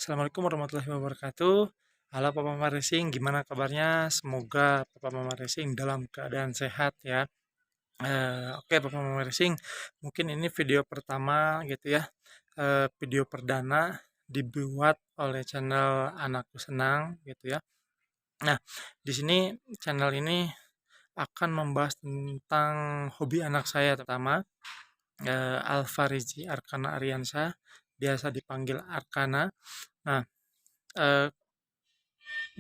Assalamualaikum warahmatullahi wabarakatuh. Halo Papa Mama Racing, gimana kabarnya? Semoga Papa Mama Racing dalam keadaan sehat ya. Oke Papa Mama Racing, mungkin ini video pertama gitu ya, video perdana dibuat oleh channel Anakku Senang gitu ya. Nah, di sini channel ini akan membahas tentang hobi anak saya terutama Alfarizi Arkana Ariansyah, biasa dipanggil Arkana. Nah, eh,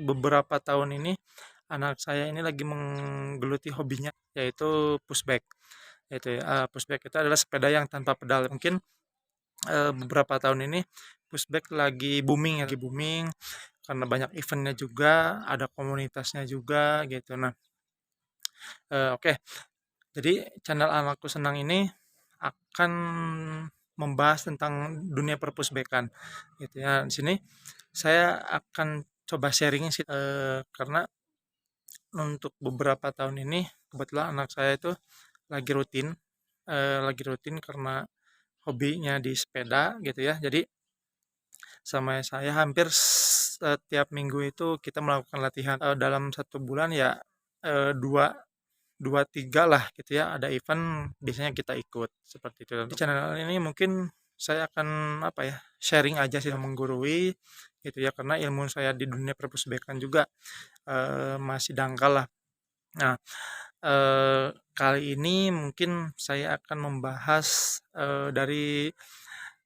beberapa tahun ini anak saya ini lagi menggeluti hobinya yaitu pushback. Pushback itu adalah sepeda yang tanpa pedal. Mungkin beberapa tahun ini pushback lagi booming karena banyak eventnya juga, ada komunitasnya juga gitu. Nah, oke. Jadi channel Anakku Senang ini akan membahas tentang dunia perpushbackan gitu ya. Di sini saya akan coba sharing sih karena untuk beberapa tahun ini kebetulan anak saya itu lagi rutin karena hobinya di sepeda gitu ya. Jadi sama saya hampir setiap minggu itu kita melakukan latihan dalam satu bulan ya dua dua tiga lah gitu ya, ada event biasanya kita ikut seperti itu. Di channel ini mungkin saya akan apa ya, sharing aja sih, menggurui gitu ya, karena ilmu saya di dunia perpustakaan juga masih dangkal lah. Nah, kali ini mungkin saya akan membahas dari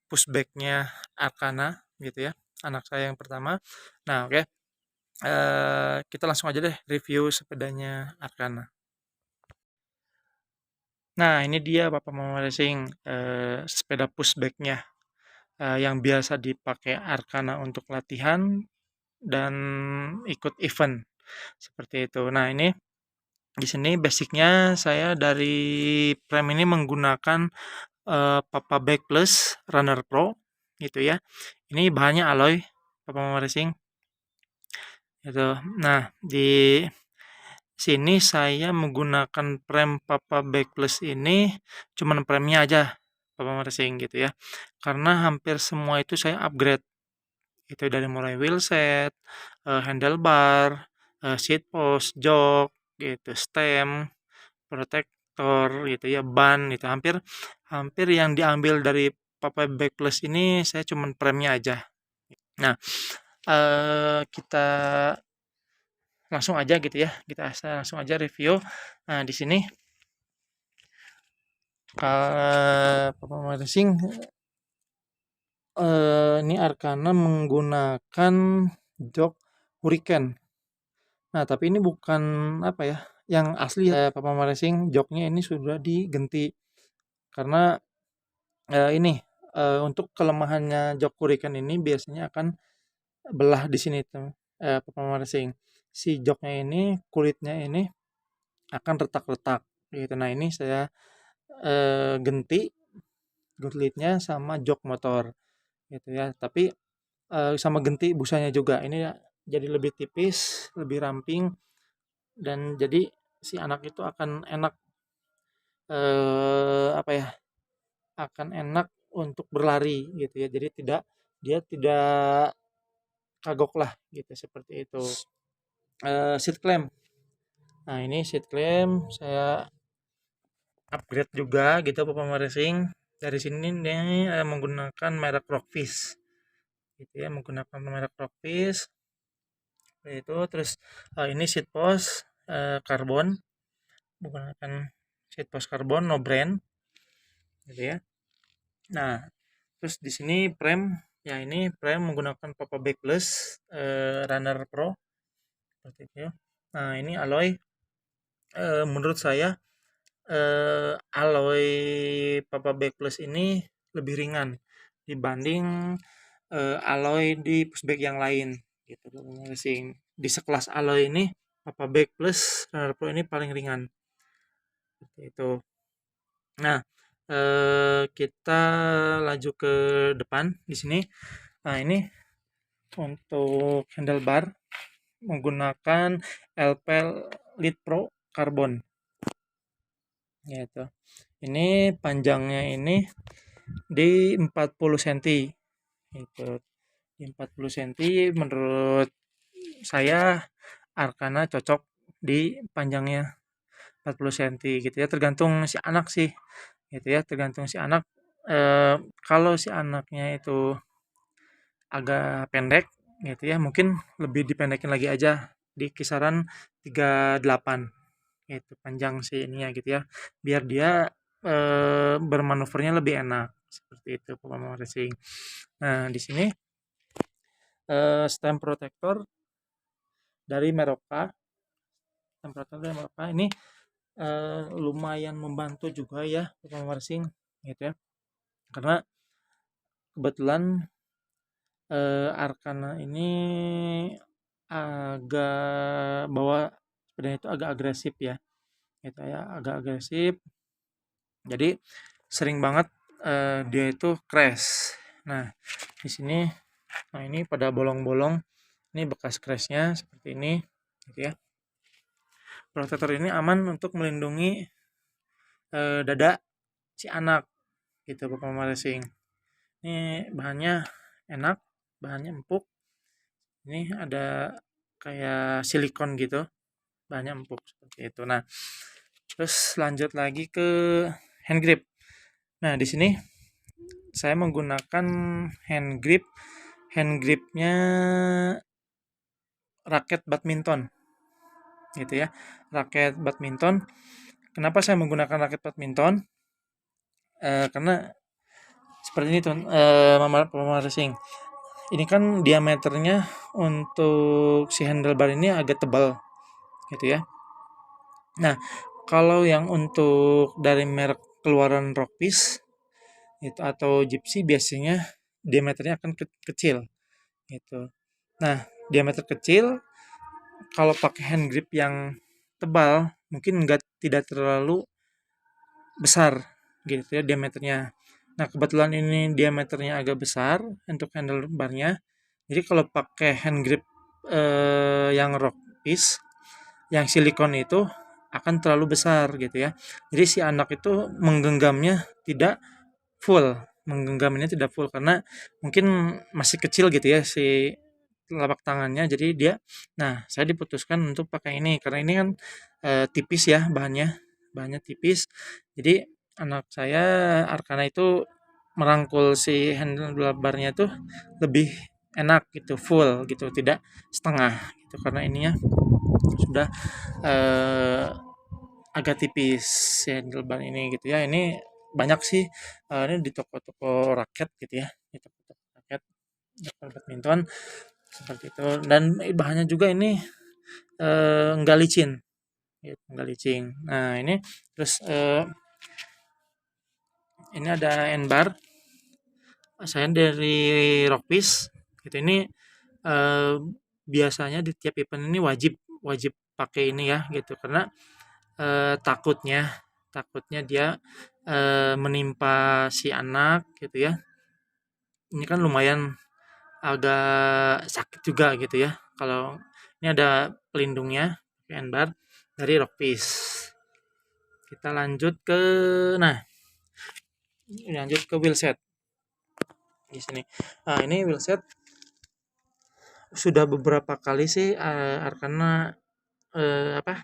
pushbacknya Arkana gitu ya, anak saya yang pertama. Nah, oke. Kita langsung aja deh review sepedanya Arkana. Nah, ini dia Bapak Mama Racing, sepeda pushbacknya yang biasa dipakai Arkana untuk latihan dan ikut event seperti itu. Nah, ini di sini basicnya saya dari frame ini menggunakan Papa Bike Plus Runner Pro gitu ya. Ini bahannya alloy Papa Mama Racing gitu. Nah, di sini saya menggunakan frame Papa Bike Plus ini cuman frame-nya aja Papa Mama Racing gitu ya. Karena hampir semua itu saya upgrade. Itu dari mulai wheelset, handlebar, seat post, jok gitu, stem, protektor gitu ya, ban gitu. Hampir hampir yang diambil dari Papa Bike Plus ini saya cuman premnya aja. Nah, kita langsung aja gitu ya. Saya langsung aja review. Nah, di sini Papa Racing ini Arkana menggunakan jok Hurricane. Nah, tapi ini bukan apa ya, yang asli Papa Racing joknya ini sudah diganti karena ini untuk kelemahannya jok Hurricane ini biasanya akan belah di sini tuh Papa Racing. Si joknya ini kulitnya ini akan retak-retak gitu. Nah, ini saya ganti kulitnya sama jok motor gitu ya. Tapi sama ganti busanya juga. Ini jadi lebih tipis, lebih ramping dan jadi si anak itu akan enak apa ya, akan enak untuk berlari gitu ya. Jadi dia tidak kagok lah gitu seperti itu. Seat clamp. Nah, ini seat clamp saya upgrade juga gitu Papa Racing. Dari sini nih menggunakan merek Rockfish gitu ya, menggunakan merek Rockfish itu. Terus ini seat post karbon, menggunakan seat post karbon no brand gitu ya. Nah, terus di sini frame ya, ini frame menggunakan Papa Bike Plus Runner Pro seperti itu ya. Nah, ini alloy menurut saya alloy Papa Bike Plus ini lebih ringan dibanding alloy di pushback yang lain gitu. Di sekelas alloy ini Papa Bike Plus Runner Pro ini paling ringan seperti itu. Nah, kita laju ke depan di sini. Nah, ini untuk handlebar menggunakan LP Lead Pro Carbon gitu. Ini panjangnya ini di 40 cm gitu. Di 40 cm menurut saya Arcana cocok di panjangnya 40 cm gitu ya, tergantung si anak sih gitu ya, tergantung si anak. Kalau si anaknya itu agak pendek gitu ya, mungkin lebih dipendekin lagi aja di kisaran 38 gitu panjang si ininya gitu ya, biar dia bermanuvernya lebih enak seperti itu Papa Racing. Nah, di sini stem protector dari Meroka, stem protector dari Meroka ini lumayan membantu juga ya Papa Racing gitu ya, karena kebetulan Arcana ini agak bawa sepedanya itu agak agresif ya, gitu ya, agak agresif. Jadi sering banget dia itu crash. Nah, di sini, nah ini pada bolong-bolong, ini bekas crashnya seperti ini, gitu ya. Protektor ini aman untuk melindungi dada si anak, gitu Bapak Mama Racing. Ini bahannya enak, bahannya empuk. Ini ada kayak silikon gitu, bahannya empuk seperti itu. Nah, terus lanjut lagi ke hand grip. Nah, di sini saya menggunakan hand grip. Hand gripnya raket badminton, gitu ya. Raket badminton. Kenapa saya menggunakan raket badminton? Karena seperti ini tuh, Mama Racing. Ini kan diameternya untuk si handlebar ini agak tebal, gitu ya. Nah, kalau yang untuk dari merek keluaran Rockfish itu atau Gypsy biasanya diameternya akan kecil gitu. Nah, diameter kecil kalau pakai hand grip yang tebal mungkin tidak terlalu besar gitu ya diameternya. Nah, kebetulan ini diameternya agak besar untuk handlebarnya. Jadi kalau pakai hand grip yang Rockfish yang silikon itu akan terlalu besar gitu ya. Jadi si anak itu menggenggamnya tidak full, menggenggamnya tidak full karena mungkin masih kecil gitu ya si telapak tangannya. Jadi dia, nah saya diputuskan untuk pakai ini karena ini kan tipis ya bahannya, bahannya tipis. Jadi anak saya Arkana itu merangkul si handlebarnya tuh lebih enak gitu, full gitu, tidak setengah gitu karena ininya sudah eh, agak tipis si handlebar ini gitu ya. Ini banyak sih ini di toko-toko raket gitu ya, di toko-toko raket, toko badminton seperti itu. Dan bahannya juga ini enggak licin, gitu, enggak licin. Nah ini terus ini ada endbar, saya dari Rockfish gitu. Ini eh, biasanya di tiap event ini wajib wajib pakai ini ya gitu karena takutnya dia menimpa si anak gitu ya. Ini kan lumayan agak sakit juga gitu ya. Kalau ini ada pelindungnya, handbar dari Rockfish. Kita lanjut ke, nah, lanjut ke wheelset di sini. Nah, ini wheelset sudah beberapa kali sih Arkana apa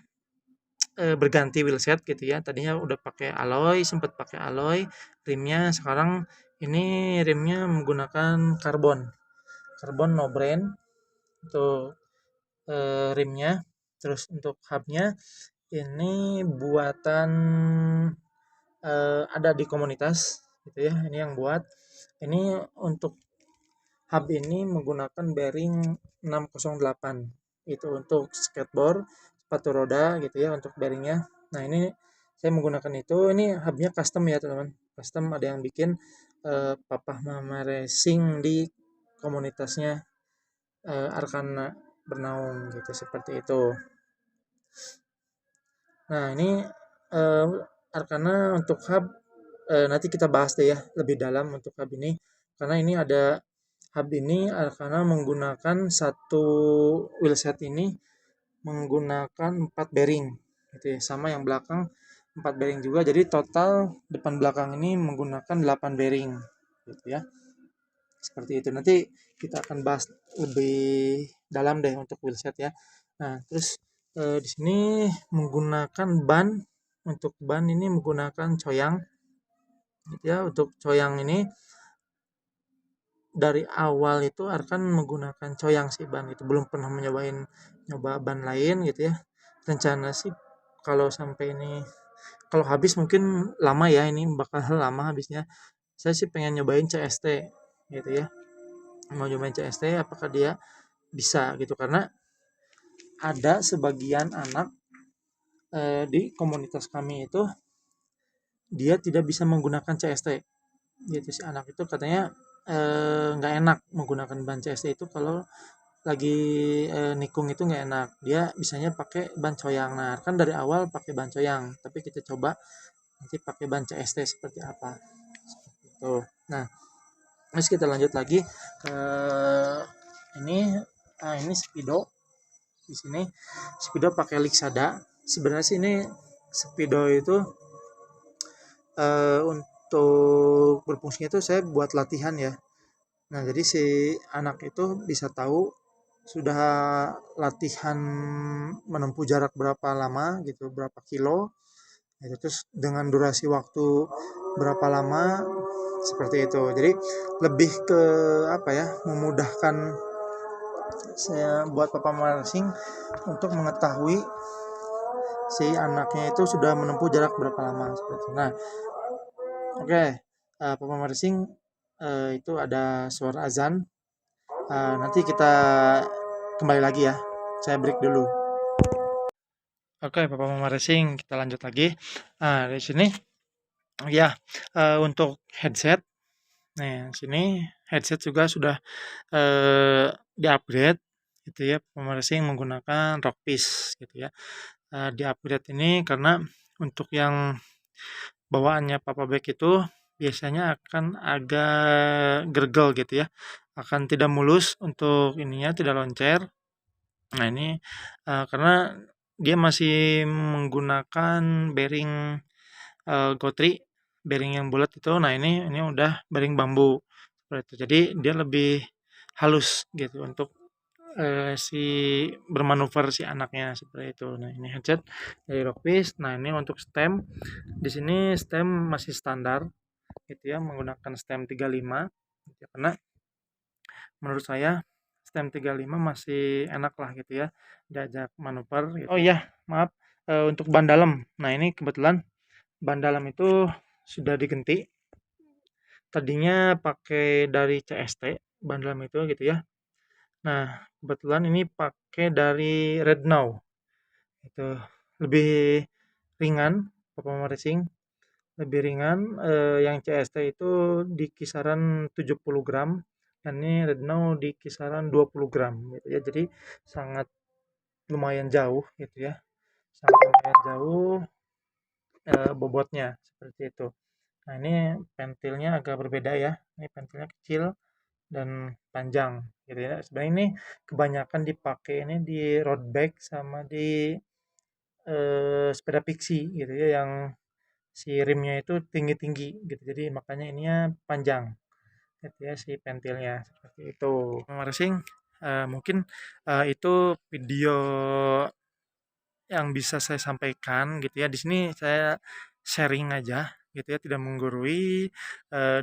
berganti wheelset gitu ya. Tadinya udah pakai alloy, sempat pakai alloy rimnya. Sekarang ini rimnya menggunakan karbon, karbon no brand untuk rimnya. Terus untuk hubnya ini buatan ada di komunitas gitu ya. Ini yang buat. Ini untuk hub ini menggunakan bearing 608. Itu untuk skateboard, sepatu roda gitu ya untuk bearingnya. Nah, ini saya menggunakan itu. Ini hubnya custom ya, teman-teman. Custom ada yang bikin Papa Mama Racing di komunitasnya Arkana Bernaung gitu seperti itu. Nah, ini eh, Arkana untuk hub nanti kita bahas deh ya lebih dalam untuk hub ini karena ini ada hub ini Arkana menggunakan satu wheelset ini menggunakan 4 bearing gitu ya, sama yang belakang 4 bearing juga, jadi total depan belakang ini menggunakan 8 bearing gitu ya seperti itu. Nanti kita akan bahas lebih dalam deh untuk wheelset ya. Nah, terus di sini menggunakan ban, untuk ban ini menggunakan coyang gitu ya. Untuk coyang ini dari awal itu akan menggunakan coyang sih ban itu, belum pernah nyoba ban lain gitu ya. Rencana sih kalau sampai ini, kalau habis mungkin lama ya, ini bakal lama habisnya. Saya sih pengen nyobain CST gitu ya, mau nyobain CST apakah dia bisa gitu, karena ada sebagian anak di komunitas kami itu dia tidak bisa menggunakan CST gitu. Si anak itu katanya nggak enak menggunakan ban CST itu, kalau lagi nikung itu nggak enak, dia bisanya pakai ban coyang. Nah kan dari awal pakai ban coyang, tapi kita coba nanti pakai ban CST seperti apa itu. Nah terus kita lanjut lagi ke ini. Ini Speedo. Di sini Speedo pakai Lixada. Sebenarnya sih ini Speedo itu untuk berfungsinya itu saya buat latihan ya. Nah jadi si anak itu bisa tahu sudah latihan menempuh jarak berapa lama gitu, berapa kilo gitu, terus dengan durasi waktu berapa lama, seperti itu. Jadi lebih ke apa ya, memudahkan saya buat papa racing untuk mengetahui si anaknya itu sudah menempuh jarak berapa lama seperti itu. Nah, oke, papa racing itu ada suara azan. Nanti kita kembali lagi ya. Saya break dulu. Oke, papa mama racing, kita lanjut lagi. Di sini ya untuk headset. Nah, sini headset juga sudah di-upgrade gitu ya. Papa racing menggunakan Rockfish gitu ya. Di-upgrade ini karena untuk yang bawaannya Papa Back itu biasanya akan agak gergel gitu ya. Akan tidak mulus untuk ininya, tidak loncer. Nah, ini karena dia masih menggunakan bearing Gotri, bearing yang bulat itu. Nah, ini udah bearing bambu seperti itu. Jadi dia lebih halus gitu untuk si bermanuver si anaknya seperti itu. Nah, ini headset dari Rockfish. Nah, ini untuk stem. Di sini stem masih standar gitu ya, menggunakan stem 35 gitu ya, karena menurut saya stem 35 masih enak lah gitu ya, diajak manuver gitu. Oh iya, maaf, untuk ban dalam. Nah, ini kebetulan ban dalam itu sudah diganti. Tadinya pakai dari CST ban dalam itu gitu ya. Nah, kebetulan ini pakai dari Rednow. Itu lebih ringan, performa racing lebih ringan. Yang CST itu di kisaran 70 gram dan ini Rednow di kisaran 20 gram gitu ya. Jadi sangat lumayan jauh gitu ya. Sangat lumayan jauh bobotnya seperti itu. Nah, ini pentilnya agak berbeda ya. Ini pentilnya kecil dan panjang gitu ya. Sebenarnya ini kebanyakan dipakai ini di road bike sama di sepeda pixie gitu ya, yang si rimnya itu tinggi-tinggi gitu. Jadi makanya ininya panjang gitu ya si pentilnya seperti itu. Racing mungkin itu video yang bisa saya sampaikan gitu ya. Di sini saya sharing aja gitu ya, tidak menggurui,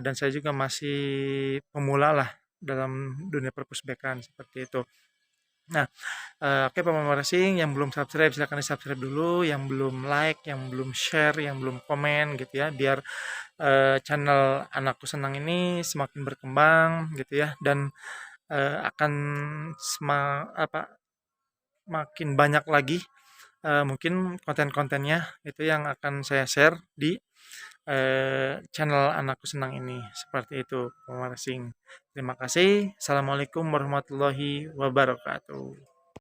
dan saya juga masih pemula lah dalam dunia perpusbekan seperti itu. Nah, oke Pamama Racing, yang belum subscribe silahkan di-subscribe dulu, yang belum like, yang belum share, yang belum komen gitu ya, biar channel Anakku Senang ini semakin berkembang gitu ya, dan akan makin banyak lagi mungkin konten-kontennya itu yang akan saya share di channel Anakku Senang ini. Seperti itu, Pamama Racing. Terima kasih. Assalamualaikum warahmatullahi wabarakatuh.